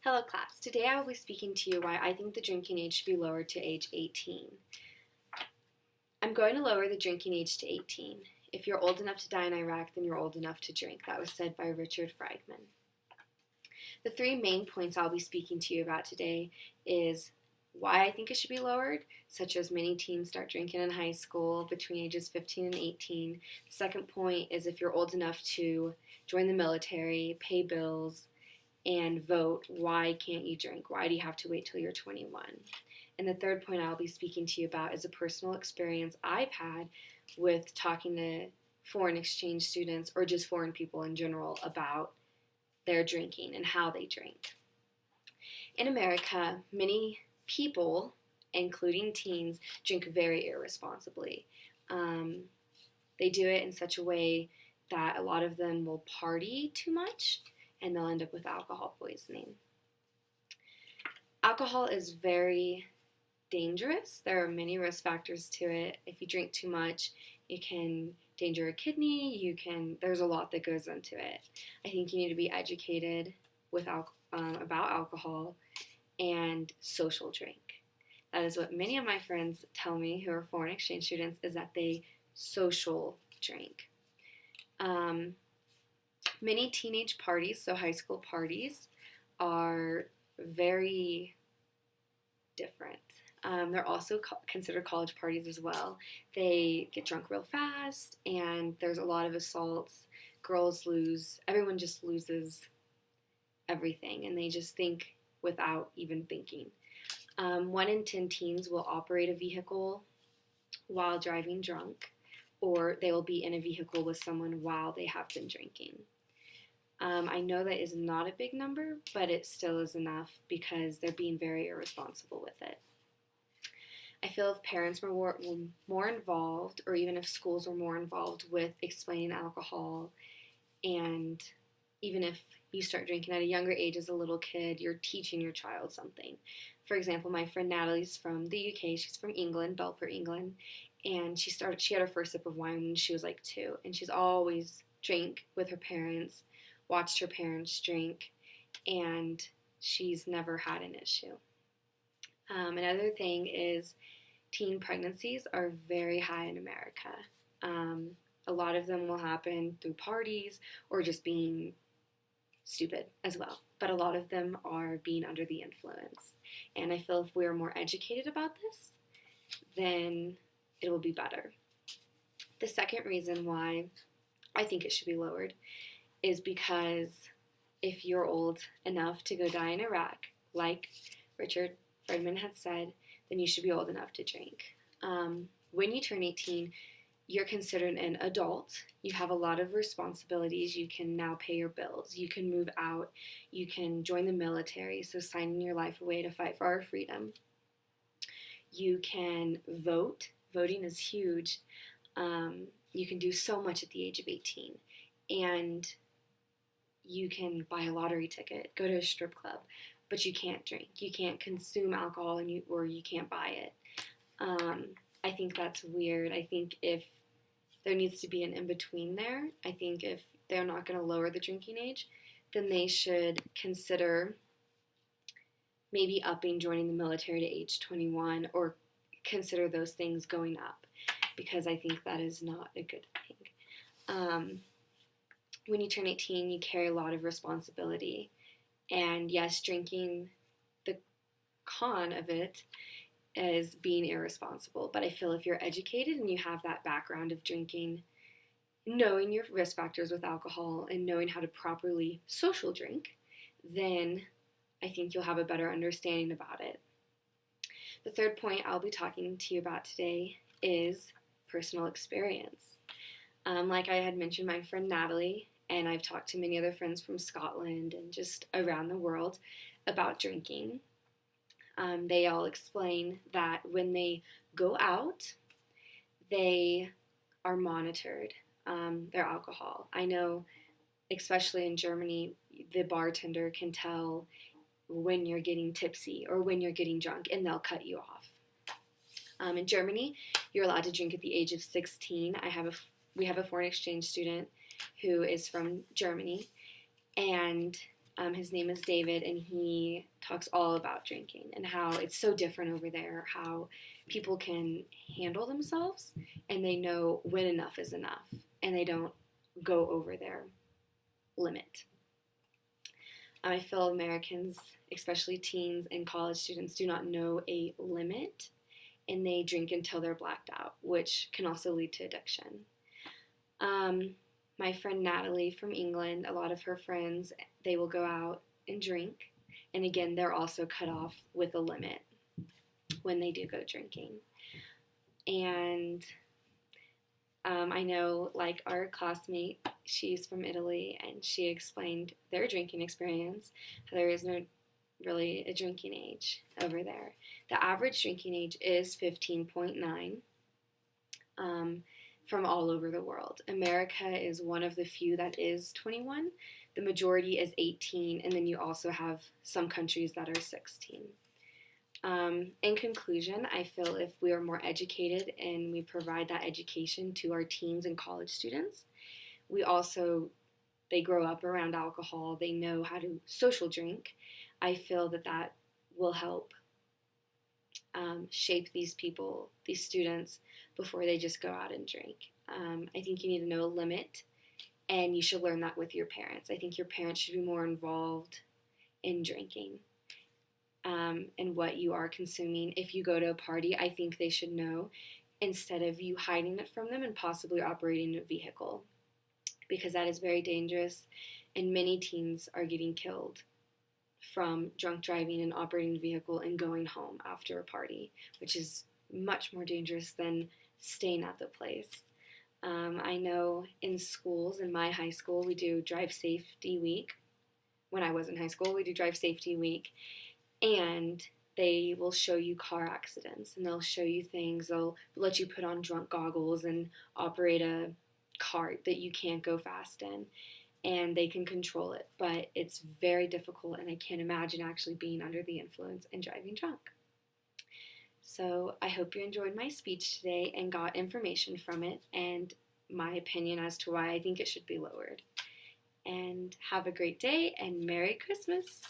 Hello class, today I will be speaking to you why I think the drinking age should be lowered to age 18. I'm going to lower the drinking age to 18. If you're old enough to die in Iraq, then you're old enough to drink. That was said by Richard Friedman. The three main points I'll be speaking to you about today is why I think it should be lowered, such as many teens start drinking in high school between ages 15 and 18. The second point is if you're old enough to join the military, pay bills, and vote, why can't you drink? Why do you have to wait till you're 21? And the third point I'll be speaking to you about is a personal experience I've had with talking to foreign exchange students or just foreign people in general about their drinking and how they drink. In America, many people, including teens, drink very irresponsibly. They do it in such a way that a lot of them will party too much and they'll end up with alcohol poisoning. Alcohol is very dangerous. There are many risk factors to it. If you drink too much, it can danger a kidney. There's a lot that goes into it. I think you need to be educated about alcohol and social drink. That is what many of my friends tell me who are foreign exchange students, is that they social drink. Many teenage parties, so high school parties, are very different. They're also considered college parties as well. They get drunk real fast, and there's a lot of assaults. Girls lose, everyone just loses everything, and they just think without even thinking. 1 in 10 teens will operate a vehicle while driving drunk, or they will be in a vehicle with someone while they have been drinking. I know that is not a big number, but it still is enough because they're being very irresponsible with it. I feel if parents were more involved, or even if schools were more involved with explaining alcohol, and even if you start drinking at a younger age as a little kid, you're teaching your child something. For example, my friend Natalie's from the UK. She's from England, Belper, England, and she had her first sip of wine when she was like 2, and she's always drank with her parents, watched her parents drink, and she's never had an issue. Another thing is teen pregnancies are very high in America. A lot of them will happen through parties or just being stupid as well, but a lot of them are being under the influence. And I feel if we're more educated about this, then it will be better. The second reason why I think it should be lowered is because if you're old enough to go die in Iraq, like Richard Friedman had said, then you should be old enough to drink. When you turn 18, you're considered an adult. You have a lot of responsibilities. You can now pay your bills. You can move out. You can join the military, so signing your life away to fight for our freedom. You can vote. Voting is huge. You can do so much at the age of 18. And you can buy a lottery ticket, go to a strip club, but you can't drink. You can't consume alcohol, or you can't buy it. I think that's weird. I think if there needs to be an in-between there, I think if they're not going to lower the drinking age, then they should consider maybe joining the military to age 21, or consider those things going up, because I think that is not a good thing. When you turn 18, you carry a lot of responsibility. And yes, drinking, the con of it is being irresponsible. But I feel if you're educated and you have that background of drinking, knowing your risk factors with alcohol and knowing how to properly social drink, then I think you'll have a better understanding about it. The third point I'll be talking to you about today is personal experience. Like I had mentioned, my friend Natalie, and I've talked to many other friends from Scotland and just around the world about drinking. They all explain that when they go out, they are monitored, their alcohol. I know, especially in Germany, the bartender can tell when you're getting tipsy or when you're getting drunk, and they'll cut you off. In Germany, you're allowed to drink at the age of 16. We have a foreign exchange student who is from Germany, and His name is David, and he talks all about drinking and how it's so different over there, how people can handle themselves and they know when enough is enough and they don't go over their limit. I feel Americans, especially teens and college students, do not know a limit and they drink until they're blacked out, which can also lead to addiction. My friend Natalie from England, a lot of her friends, they will go out and drink. And again, they're also cut off with a limit when they do go drinking. And I know, like, our classmate, she's from Italy, and she explained their drinking experience. There is no really a drinking age over there. The average drinking age is 15.9 from all over the world. America is one of the few that is 21. The majority is 18, and then you also have some countries that are 16. In conclusion, I feel if we are more educated and we provide that education to our teens and college students, they grow up around alcohol, they know how to social drink. I feel that will help shape these people, these students, before they just go out and drink. I think you need to know a limit, and you should learn that with your parents. I think your parents should be more involved in drinking and what you are consuming. If you go to a party, I think they should know instead of you hiding it from them and possibly operating a vehicle, because that is very dangerous, and many teens are getting killed from drunk driving and operating a vehicle and going home after a party, which is much more dangerous than staying at the place. I know in schools, in my high school, we do Drive Safety Week. When I was in high school, we do Drive Safety Week, and they will show you car accidents, and they'll show you things. They'll let you put on drunk goggles and operate a cart that you can't go fast in, and they can control it, but it's very difficult, and I can't imagine actually being under the influence and driving drunk. So I hope you enjoyed my speech today and got information from it and my opinion as to why I think it should be lowered. And have a great day and Merry Christmas!